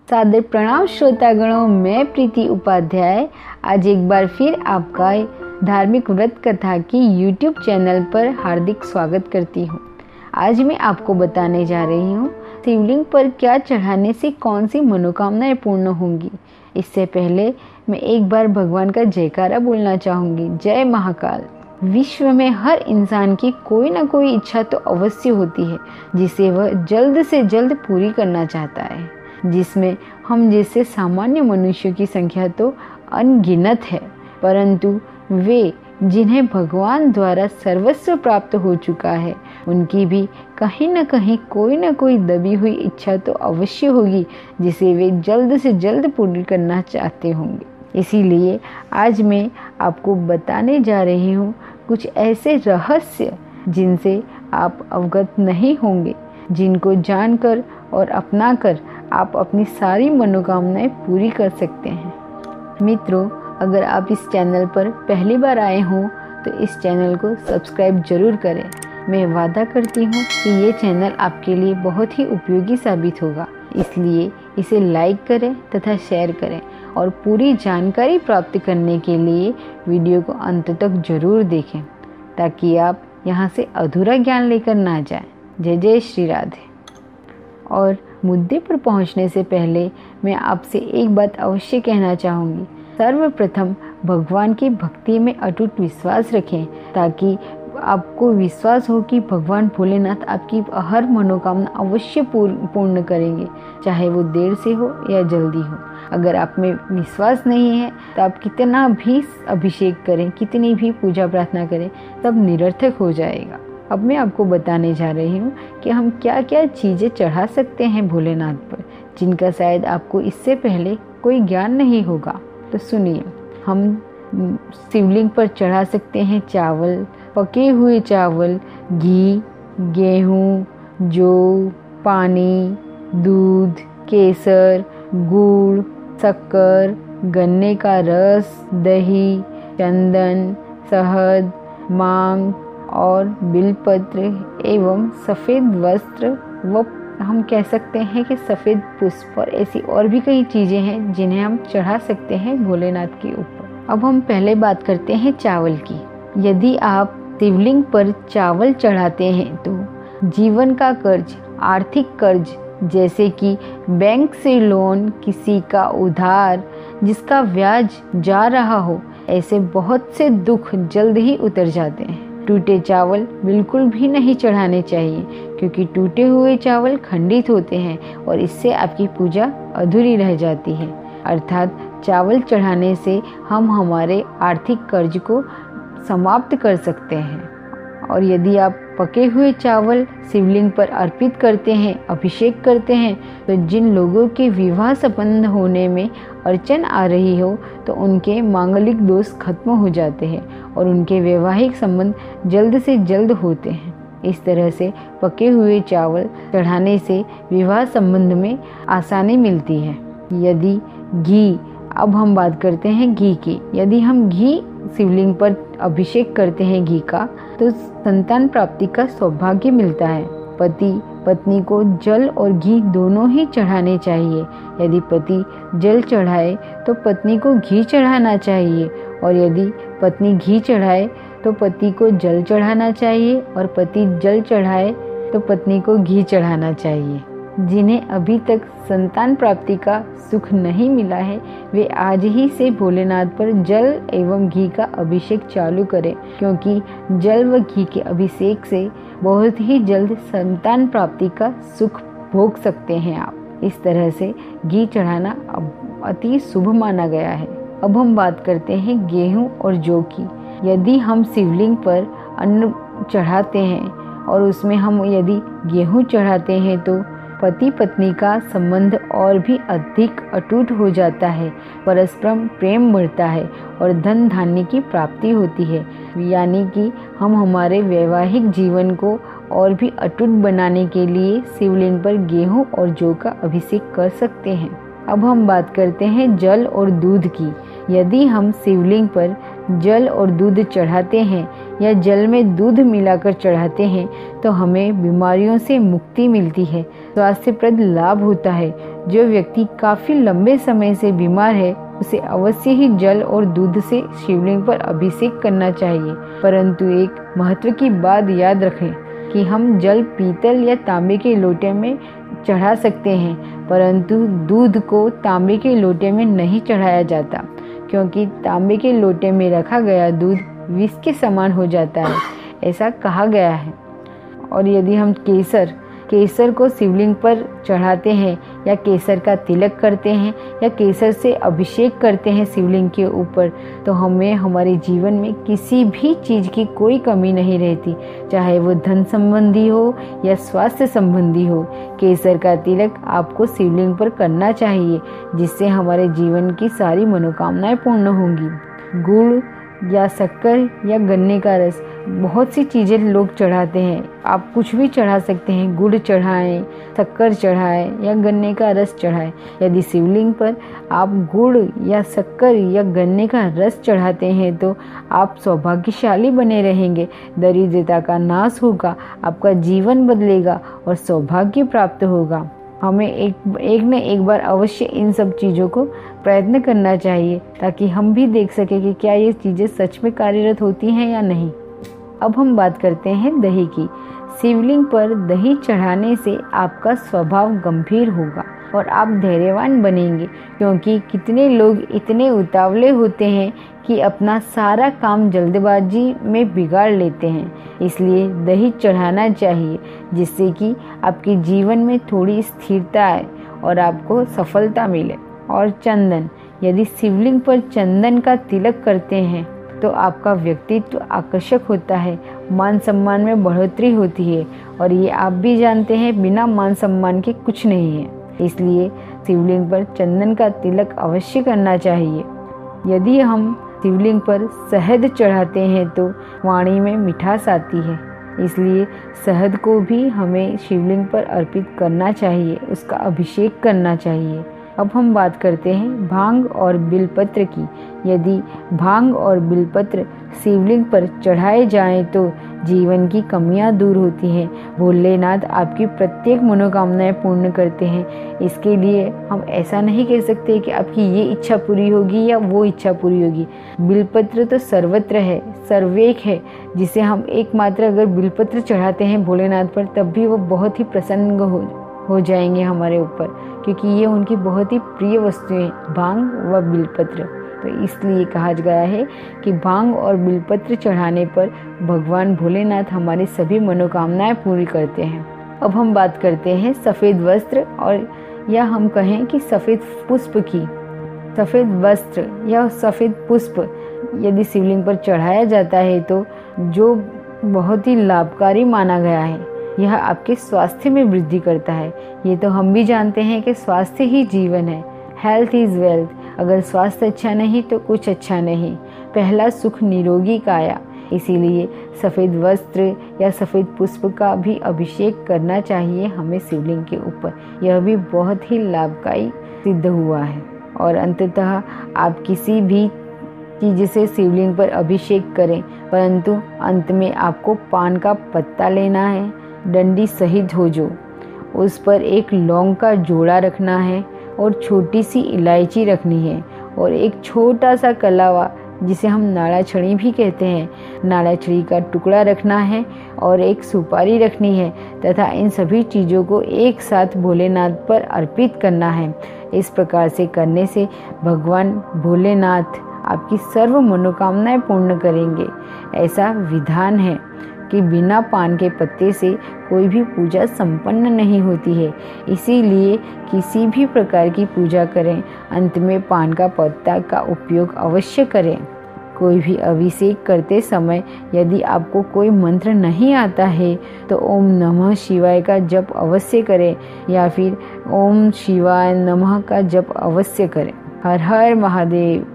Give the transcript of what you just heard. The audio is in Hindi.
सादर प्रणाम श्रोतागणों, मैं प्रीति उपाध्याय आज एक बार फिर आपका धार्मिक व्रत कथा की YouTube चैनल पर हार्दिक स्वागत करती हूँ। आज मैं आपको बताने जा रही हूँ शिवलिंग पर क्या चढ़ाने से कौन सी मनोकामनाएं पूर्ण होंगी। इससे पहले मैं एक बार भगवान का जयकारा बोलना चाहूँगी। जय महाकाल। विश्व में हर इंसान की कोई ना कोई इच्छा तो अवश्य होती है जिसे वह जल्द से जल्द पूरी करना चाहता है, जिसमें हम जैसे सामान्य मनुष्यों की संख्या तो अनगिनत है, परंतु वे जिन्हें भगवान द्वारा सर्वस्व प्राप्त हो चुका है उनकी भी कहीं न कहीं कोई न कोई दबी हुई इच्छा तो अवश्य होगी जिसे वे जल्द से जल्द पूरी करना चाहते होंगे। इसीलिए आज मैं आपको बताने जा रही हूँ कुछ ऐसे रहस्य जिनसे आप अवगत नहीं होंगे, जिनको जानकर और अपनाकर आप अपनी सारी मनोकामनाएं पूरी कर सकते हैं। मित्रों, अगर आप इस चैनल पर पहली बार आए हों तो इस चैनल को सब्सक्राइब जरूर करें। मैं वादा करती हूँ कि ये चैनल आपके लिए बहुत ही उपयोगी साबित होगा, इसलिए इसे लाइक करें तथा शेयर करें और पूरी जानकारी प्राप्त करने के लिए वीडियो को अंत तक जरूर देखें ताकि आप यहाँ से अधूरा ज्ञान लेकर ना जाएं। जय जय श्री राधे। और मुद्दे पर पहुँचने से पहले मैं आपसे एक बात अवश्य कहना चाहूँगी। सर्वप्रथम भगवान की भक्ति में अटूट विश्वास रखें ताकि आपको विश्वास हो कि भगवान भोलेनाथ आपकी हर मनोकामना अवश्य पूर्ण करेंगे, चाहे वो देर से हो या जल्दी हो। अगर आप में विश्वास नहीं है तो आप कितना भी अभिषेक करें, कितनी भी पूजा प्रार्थना करें, सब निरर्थक हो जाएगा। अब मैं आपको बताने जा रही हूँ कि हम क्या क्या चीज़ें चढ़ा सकते हैं भोलेनाथ पर, जिनका शायद आपको इससे पहले कोई ज्ञान नहीं होगा। तो सुनिए, हम शिवलिंग पर चढ़ा सकते हैं चावल, पके हुए चावल, घी, गेहूँ, जौ, पानी, दूध, केसर, गुड़, शक्कर, गन्ने का रस, दही, चंदन, शहद, मांग और बिलपत्र एवं सफ़ेद वस्त्र व हम कह सकते हैं कि सफ़ेद पुष्प और ऐसी और भी कई चीज़ें हैं जिन्हें हम चढ़ा सकते हैं भोलेनाथ के ऊपर। अब हम पहले बात करते हैं चावल की। यदि आप शिवलिंग पर चावल चढ़ाते हैं तो जीवन का कर्ज, आर्थिक कर्ज जैसे कि बैंक से लोन, किसी का उधार जिसका ब्याज जा रहा हो, ऐसे बहुत से दुख जल्द ही उतर जाते हैं। टूटे चावल बिल्कुल भी नहीं चढ़ाने चाहिए क्योंकि टूटे हुए चावल खंडित होते हैं और इससे आपकी पूजा अधूरी रह जाती है। अर्थात चावल चढ़ाने से हम हमारे आर्थिक कर्ज को समाप्त कर सकते हैं। और यदि आप पके हुए चावल शिवलिंग पर अर्पित करते हैं, अभिषेक करते हैं, तो जिन लोगों के विवाह संपन्न होने में अड़चन आ रही हो तो उनके मांगलिक दोष खत्म हो जाते हैं और उनके वैवाहिक संबंध जल्द से जल्द होते हैं। इस तरह से पके हुए चावल चढ़ाने से विवाह संबंध में आसानी मिलती है। यदि घी, अब हम बात करते हैं घी की। यदि हम घी शिवलिंग पर अभिषेक करते हैं घी का, तो संतान प्राप्ति का सौभाग्य मिलता है। पति पत्नी को जल और घी दोनों ही चढ़ाने चाहिए। यदि पति जल चढ़ाए तो पत्नी को घी चढ़ाना चाहिए, और यदि पत्नी घी चढ़ाए तो पति को जल चढ़ाना चाहिए, और पति जल चढ़ाए तो पत्नी को घी चढ़ाना चाहिए। जिन्हें अभी तक संतान प्राप्ति का सुख नहीं मिला है वे आज ही से भोलेनाथ पर जल एवं घी का अभिषेक चालू करें, क्योंकि जल व घी के अभिषेक से बहुत ही जल्द संतान प्राप्ति का सुख भोग सकते हैं आप। इस तरह से घी चढ़ाना अति शुभ माना गया है। अब हम बात करते हैं गेहूं और जौ की। यदि हम शिवलिंग पर अन्न चढ़ाते हैं और उसमें हम यदि गेहूं चढ़ाते हैं तो पति पत्नी का संबंध और भी अधिक अटूट हो जाता है, परस्पर प्रेम बढ़ता है और धन धान्य की प्राप्ति होती है। यानी कि हम हमारे वैवाहिक जीवन को और भी अटूट बनाने के लिए शिवलिंग पर गेहूं और जौ का अभिषेक कर सकते हैं। अब हम बात करते हैं जल और दूध की। यदि हम शिवलिंग पर जल और दूध चढ़ाते हैं या जल में दूध मिलाकर चढ़ाते हैं तो हमें बीमारियों से मुक्ति मिलती है, स्वास्थ्यप्रद लाभ होता है, जो व्यक्ति काफ़ी लंबे समय से बीमार है उसे अवश्य ही जल और दूध से शिवलिंग पर अभिषेक करना चाहिए। परंतु एक महत्व की बात याद रखें कि हम जल पीतल या तांबे के लोटे में चढ़ा सकते हैं, परंतु दूध को तांबे के लोटे में नहीं चढ़ाया जाता, क्योंकि तांबे के लोटे में रखा गया दूध विष के समान हो जाता है, ऐसा कहा गया है। और यदि हम केसर को शिवलिंग पर चढ़ाते हैं या केसर का तिलक करते हैं या केसर से अभिषेक करते हैं शिवलिंग के ऊपर, तो हमें हमारे जीवन में किसी भी चीज़ की कोई कमी नहीं रहती, चाहे वो धन संबंधी हो या स्वास्थ्य संबंधी हो। केसर का तिलक आपको शिवलिंग पर करना चाहिए, जिससे हमारे जीवन की सारी मनोकामनाएं पूर्ण होंगी। गुड़ या शक्कर या गन्ने का रस, बहुत सी चीज़ें लोग चढ़ाते हैं। आप कुछ भी चढ़ा सकते हैं, गुड़ चढ़ाएं, शक्कर चढ़ाएं या गन्ने का रस चढ़ाएं। यदि शिवलिंग पर आप गुड़ या शक्कर या गन्ने का रस चढ़ाते हैं तो आप सौभाग्यशाली बने रहेंगे, दरिद्रता का नाश होगा, आपका जीवन बदलेगा और सौभाग्य प्राप्त होगा। हमें एक न एक बार अवश्य इन सब चीज़ों को प्रयत्न करना चाहिए, ताकि हम भी देख सकें कि क्या ये चीज़ें सच में कार्यरत होती हैं या नहीं। अब हम बात करते हैं दही की। शिवलिंग पर दही चढ़ाने से आपका स्वभाव गंभीर होगा और आप धैर्यवान बनेंगे, क्योंकि कितने लोग इतने उतावले होते हैं कि अपना सारा काम जल्दबाजी में बिगाड़ लेते हैं। इसलिए दही चढ़ाना चाहिए, जिससे कि आपके जीवन में थोड़ी स्थिरता आए और आपको सफलता मिले। और चंदन, यदि शिवलिंग पर चंदन का तिलक करते हैं तो आपका व्यक्तित्व आकर्षक होता है, मान सम्मान में बढ़ोतरी होती है, और ये आप भी जानते हैं बिना मान सम्मान के कुछ नहीं है। इसलिए शिवलिंग पर चंदन का तिलक अवश्य करना चाहिए। यदि हम शिवलिंग पर शहद चढ़ाते हैं तो वाणी में मिठास आती है, इसलिए शहद को भी हमें शिवलिंग पर अर्पित करना चाहिए, उसका अभिषेक करना चाहिए। अब हम बात करते हैं भांग और बिलपत्र की। यदि भांग और बिलपत्र शिवलिंग पर चढ़ाए जाएं तो जीवन की कमियां दूर होती हैं। भोलेनाथ आपकी प्रत्येक मनोकामनाएं पूर्ण करते हैं। इसके लिए हम ऐसा नहीं कह सकते कि आपकी ये इच्छा पूरी होगी या वो इच्छा पूरी होगी। बिलपत्र तो सर्वत्र है, सर्वेक है, जिसे हम एकमात्र अगर बिलपत्र चढ़ाते हैं भोलेनाथ पर, तब भी वो बहुत ही प्रसन्न हो जाएंगे हमारे ऊपर, क्योंकि ये उनकी बहुत ही प्रिय वस्तुएं भांग व बिलपत्र। तो इसलिए कहा गया है कि भांग और बिलपत्र चढ़ाने पर भगवान भोलेनाथ हमारी सभी मनोकामनाएं पूरी करते हैं। अब हम बात करते हैं सफ़ेद वस्त्र और या हम कहें कि सफ़ेद पुष्प की। सफ़ेद वस्त्र या सफ़ेद पुष्प यदि शिवलिंग पर चढ़ाया जाता है तो जो बहुत ही लाभकारी माना गया है, यह आपके स्वास्थ्य में वृद्धि करता है। ये तो हम भी जानते हैं कि स्वास्थ्य ही जीवन है, हेल्थ इज़ वेल्थ। अगर स्वास्थ्य अच्छा नहीं तो कुछ अच्छा नहीं। पहला सुख निरोगी काया। इसीलिए सफ़ेद वस्त्र या सफ़ेद पुष्प का भी अभिषेक करना चाहिए हमें शिवलिंग के ऊपर। यह भी बहुत ही लाभकारी सिद्ध हुआ है। और अंततः आप किसी भी चीज़ से शिवलिंग पर अभिषेक करें, परंतु अंत में आपको पान का पत्ता लेना है, डंडी सहित हो जो, उस पर एक लौंग का जोड़ा रखना है और छोटी सी इलायची रखनी है और एक छोटा सा कलावा, जिसे हम नाड़ा छड़ी भी कहते हैं, नाड़ा छड़ी का टुकड़ा रखना है और एक सुपारी रखनी है तथा इन सभी चीज़ों को एक साथ भोलेनाथ पर अर्पित करना है। इस प्रकार से करने से भगवान भोलेनाथ आपकी सर्व मनोकामनाएं पूर्ण करेंगे। ऐसा विधान है कि बिना पान के पत्ते से कोई भी पूजा संपन्न नहीं होती है। इसीलिए किसी भी प्रकार की पूजा करें, अंत में पान का पत्ता का उपयोग अवश्य करें। कोई भी अभिषेक करते समय यदि आपको कोई मंत्र नहीं आता है तो ओम नमः शिवाय का जप अवश्य करें या फिर ओम शिवाय नमः का जप अवश्य करें। हर हर महादेव।